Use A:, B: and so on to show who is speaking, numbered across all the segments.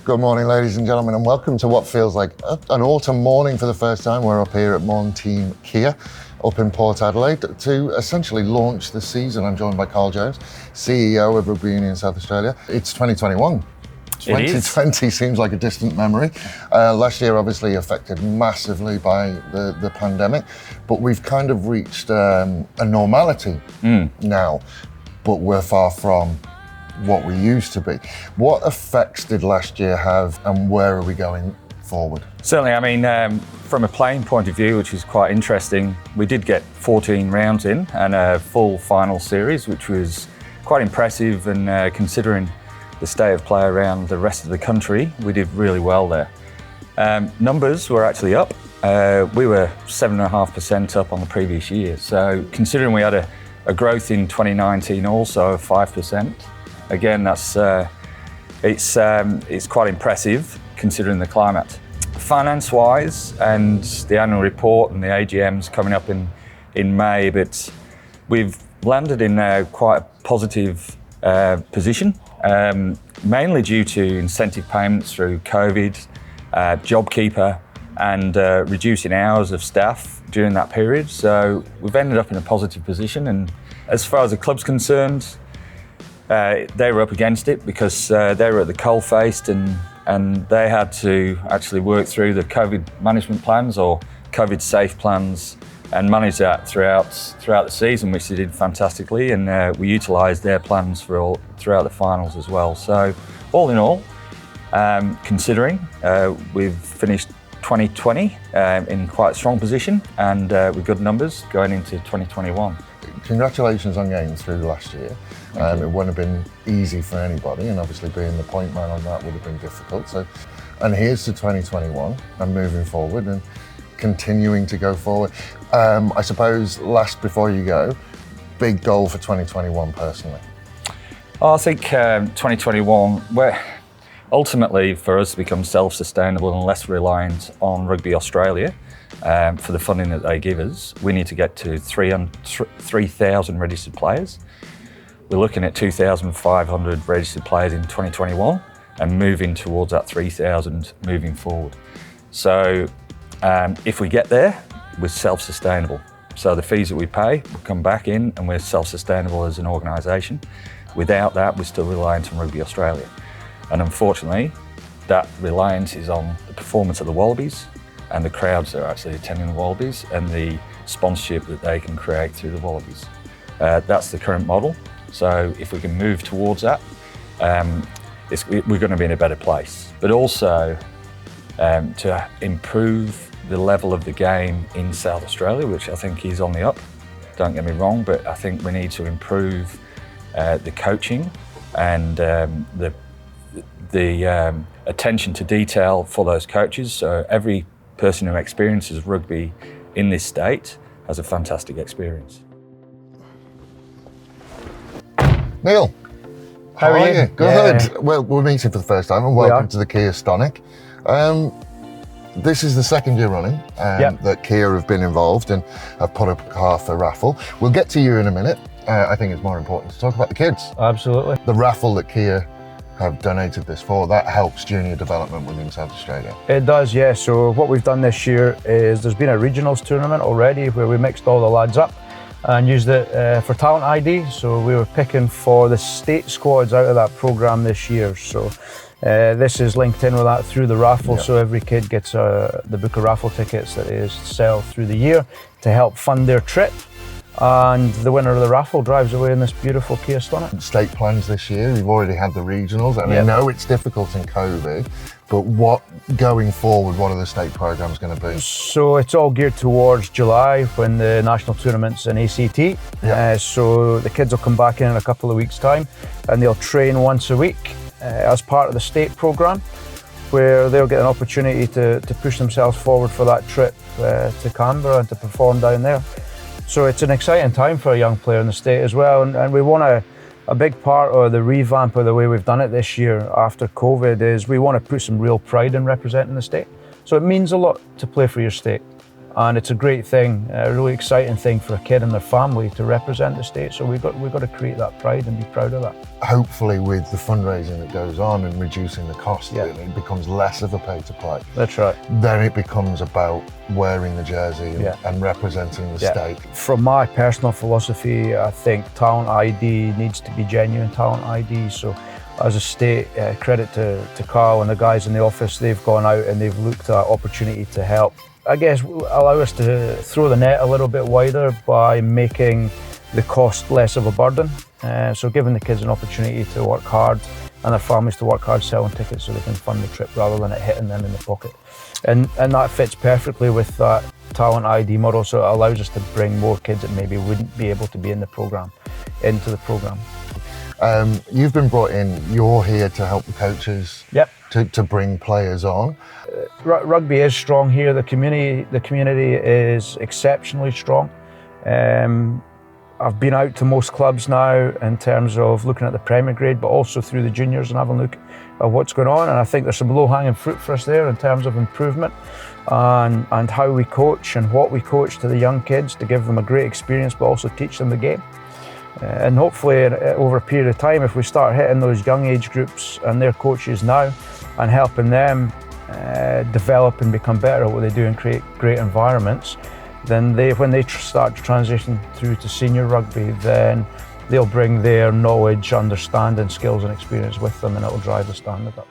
A: Good morning, ladies and gentlemen, and welcome to what feels like an autumn morning for the first time. We're up here at Maughan Thiem Kia, up in Port Adelaide, to essentially launch the season. I'm joined by Carl Jones, CEO of Rugby Union South Australia. It's 2021. 2020 seems like a distant memory. Last year obviously affected massively by the pandemic, but we've kind of reached a normality now, but we're far from what we used to be. What effects did last year have, and where are we going forward?
B: Certainly, I mean, from a playing point of view, which is quite interesting, we did get 14 rounds in and a full final series, which was quite impressive, and considering the state of play around the rest of the country, we did really well there. Numbers were actually up. We were 7.5% up on the previous year. So considering we had a growth in 2019 also of 5%, again, that's it's quite impressive considering the climate. Finance-wise, and the annual report and the AGM's coming up in May, but we've landed in quite a positive position, mainly due to incentive payments through COVID, JobKeeper, and reducing hours of staff during that period. So we've ended up in a positive position, and as far as the club's concerned, they were up against it because they were at the coalface, and they had to actually work through the COVID management plans or COVID safe plans and manage that throughout the season, which they did fantastically, and we utilised their plans throughout the finals as well. So all in all, considering we've finished 2020 in quite a strong position, and with good numbers going into 2021.
A: Congratulations on getting through last year. It wouldn't have been easy for anybody, and obviously being the point man on that would have been difficult. So, and here's to 2021 and moving forward and continuing to go forward. I suppose, last before you go, big goal for 2021 personally?
B: I think 2021, where ultimately for us to become self-sustainable and less reliant on Rugby Australia for the funding that they give us, we need to get to 3,000 registered players. We're looking at 2,500 registered players in 2021 and moving towards that 3,000 moving forward. So if we get there, we're self-sustainable. So the fees that we pay will come back in, and we're self-sustainable as an organisation. Without that, we're still reliant on Rugby Australia. And unfortunately, that reliance is on the performance of the Wallabies and the crowds that are actually attending the Wallabies and the sponsorship that they can create through the Wallabies. That's the current model. So if we can move towards that, we're going to be in a better place. But also to improve the level of the game in South Australia, which I think is on the up. Don't get me wrong, but I think we need to improve the coaching and the attention to detail for those coaches. So every person who experiences rugby in this state has a fantastic experience.
A: Neil, how are you? Good.
B: Yeah.
A: Well, we're meeting for the first time, and welcome to the Kia Stonic. This is the second year running that Kia have been involved and have put up a car for raffle. We'll get to you in a minute. I think it's more important to talk about the kids.
C: Absolutely.
A: The raffle that Kia have donated this for, that helps junior development within South Australia.
C: It does, yeah. So what we've done this year is there's been a regionals tournament already where we mixed all the lads up and used it for talent ID. So we were picking for the state squads out of that programme this year. So this is linked in with that through the raffle. So every kid gets the book of raffle tickets that is sell through the year to help fund their trip. And the winner of the raffle drives away in this beautiful Kia Stonic.
A: State plans this year, we've already had the regionals, and I know it's difficult in COVID, but what, going forward, what are the state programmes going to be?
C: So it's all geared towards July when the national tournament's in ACT. So the kids will come back in a couple of weeks' time, and they'll train once a week as part of the state programme, where they'll get an opportunity to push themselves forward for that trip to Canberra and to perform down there. So it's an exciting time for a young player in the state as well, and we want a big part of the revamp of the way we've done it this year after COVID is we want to put some real pride in representing the state. So it means a lot to play for your state, And it's a great thing, a really exciting thing for a kid and their family to represent the state. So we've got to create that pride and be proud of that.
A: Hopefully with the fundraising that goes on and reducing the cost, it becomes less of a pay to play.
C: That's right.
A: Then it becomes about wearing the jersey and representing the state.
C: From my personal philosophy, I think talent ID needs to be genuine talent ID. So as a state, credit to Carl and the guys in the office, they've gone out and they've looked at opportunity to help, I guess, allow us to throw the net a little bit wider by making the cost less of a burden. So giving the kids an opportunity to work hard and their families to work hard selling tickets so they can fund the trip rather than it hitting them in the pocket. And that fits perfectly with that talent ID model, so it allows us to bring more kids that maybe wouldn't be able to be in the programme into the programme.
A: You've been brought in, you're here to help the coaches to bring players on.
C: Rugby is strong here, the community is exceptionally strong. I've been out to most clubs now in terms of looking at the Premier grade, but also through the juniors and having a look at what's going on. And I think there's some low-hanging fruit for us there in terms of improvement and how we coach and what we coach to the young kids to give them a great experience, but also teach them the game. And hopefully over a period of time, if we start hitting those young age groups and their coaches now and helping them develop and become better at what they do and create great environments, then when they start to transition through to senior rugby, then they'll bring their knowledge, understanding, skills and experience with them, and it'll drive the standard up.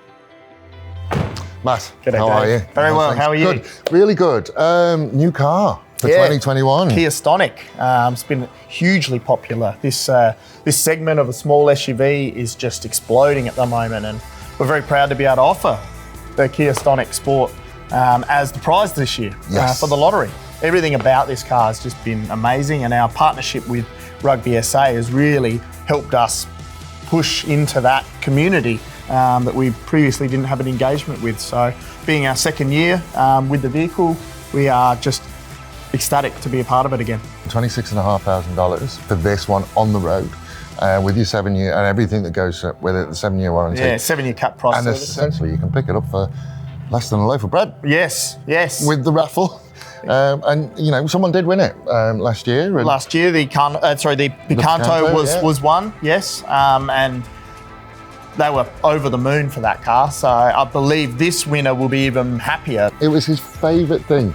A: Matt,
D: G'day,
A: how are you?
D: Very well, how are you?
A: Good, really good. New car for 2021.
D: Kia Stonic. It's been hugely popular. This segment of a small SUV is just exploding at the moment, and we're very proud to be able to offer the Kia Stonic Sport as the prize this year for the lottery. Everything about this car has just been amazing, and our partnership with Rugby SA has really helped us push into that community that we previously didn't have an engagement with. So being our second year with the vehicle, we are just ecstatic to be a part of it again.
A: $26,500 for this one on the road with your 7-year and everything that goes with it, the 7-year warranty.
D: Yeah, 7-year cut price.
A: And essentially you can pick it up for less than a loaf of bread.
D: Yes.
A: With the raffle. And you know, someone did win it last year.
D: Last year, the Picanto was won, yes, and they were over the moon for that car. So I believe this winner will be even happier.
A: It was his favourite thing.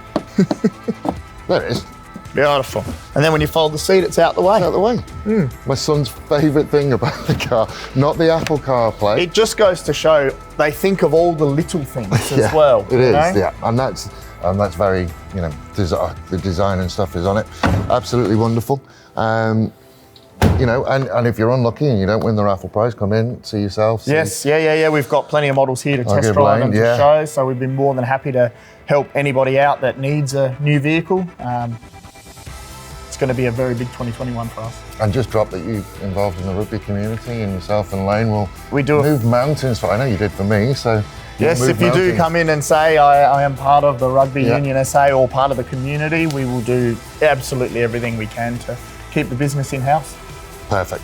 A: There it is.
D: Beautiful. And then when you fold the seat, it's out the way.
A: It's out the way. My son's favourite thing about the car, not the Apple CarPlay.
D: It just goes to show they think of all the little things as well.
A: It is, and that's very, you know, the design and stuff is on it. Absolutely wonderful. You know, and if you're unlucky and you don't win the raffle prize, come in, see yourself.
D: Yes, we've got plenty of models here to test drive and to show, so we've been more than happy to help anybody out that needs a new vehicle. It's going to be a very big 2021 for us.
A: And just drop that you're involved in the rugby community, and yourself and Lane will
D: do
A: move mountains for. I know you did for me, so.
D: Yes, if you do come in and say I am part of the Rugby Union SA or part of the community, we will do absolutely everything we can to keep the business in-house.
A: Perfect.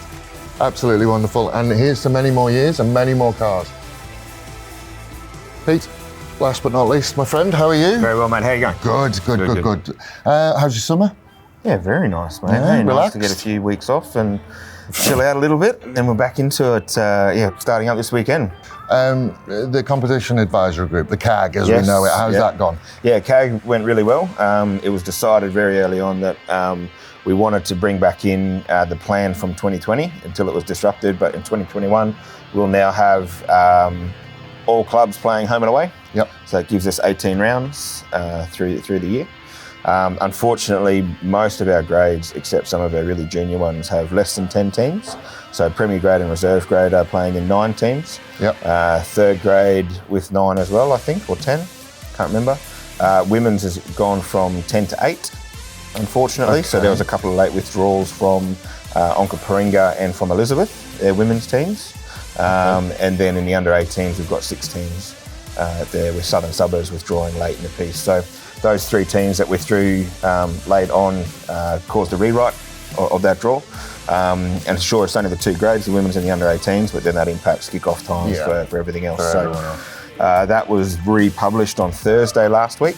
A: Absolutely wonderful. And here's to many more years and many more cars. Pete, last but not least, my friend, how are you?
E: Very well, mate. How are you going?
A: Good. How's your summer?
E: Yeah, very nice, mate.
A: Yeah,
E: nice to get a few weeks off and chill out a little bit, and then we're back into it, starting up this weekend.
A: The competition advisory group, the CAG as we know it, how's that gone?
E: Yeah, CAG went really well. It was decided very early on that we wanted to bring back in the plan from 2020 until it was disrupted, but in 2021 we'll now have all clubs playing home and away.
A: Yep.
E: So it gives us 18 rounds through the year. Unfortunately, most of our grades, except some of our really junior ones, have less than 10 teams. So Premier grade and Reserve grade are playing in 9 teams.
A: Yep.
E: Third grade with 9 as well, I think, or 10, can't remember. Women's has gone from 10 to 8, unfortunately. Okay. So there was a couple of late withdrawals from Onkaparinga and from Elizabeth, their women's teams. And then in the under 18s, we've got 6 teams there with Southern Suburbs withdrawing late in the piece. So those 3 teams that withdrew late on caused a rewrite of that draw. And sure, it's only the 2 grades, the women's and the under 18s, but then that impacts kick-off times for everything else. That was republished on Thursday last week.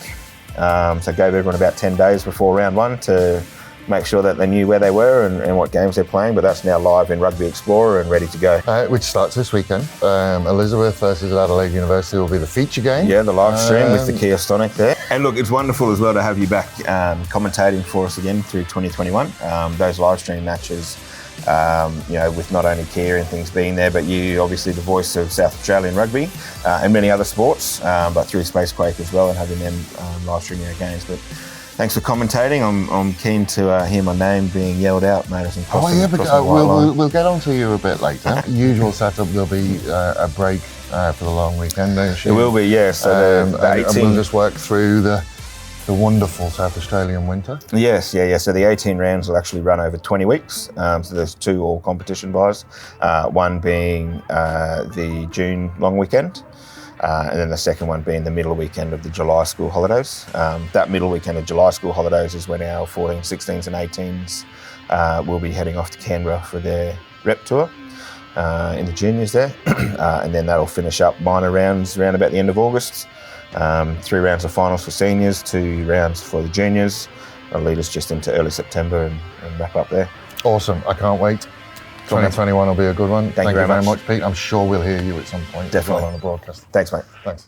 E: So gave everyone about 10 days before round one to make sure that they knew where they were and what games they're playing, but that's now live in Rugby Explorer and ready to go.
A: Which starts this weekend. Elizabeth versus Adelaide University will be the feature game.
E: Yeah, the live stream with the Kia Stonic there. And look, it's wonderful as well to have you back commentating for us again through 2021. Those live stream matches, with not only Kia and things being there, but you obviously the voice of South Australian rugby and many other sports, but through Spacequake as well and having them live streaming our games. But thanks for commentating. I'm keen to hear my name being yelled out, mate. As I'm crossing,
A: we'll get on to you a bit later. Usual setup, there'll be a break for the long weekend.
E: It will be, yes. So
A: and we'll just work through the wonderful South Australian winter.
E: Yes, yeah. So the 18 rounds will actually run over 20 weeks. So there's 2 all competition buys, one being the June long weekend, and then the second one being the middle weekend of the July school holidays. That middle weekend of July school holidays is when our 14s, 16s and 18s will be heading off to Canberra for their rep tour in the juniors there. And then that'll finish up minor rounds around about the end of August. 3 rounds of finals for seniors, 2 rounds for the juniors. That'll lead us just into early September and wrap up there.
A: Awesome, I can't wait. 2021 will be a good one. Thank you very much, Pete. I'm sure we'll hear you at some point.
E: Definitely.
A: On the broadcast.
E: Thanks, mate.
A: Thanks.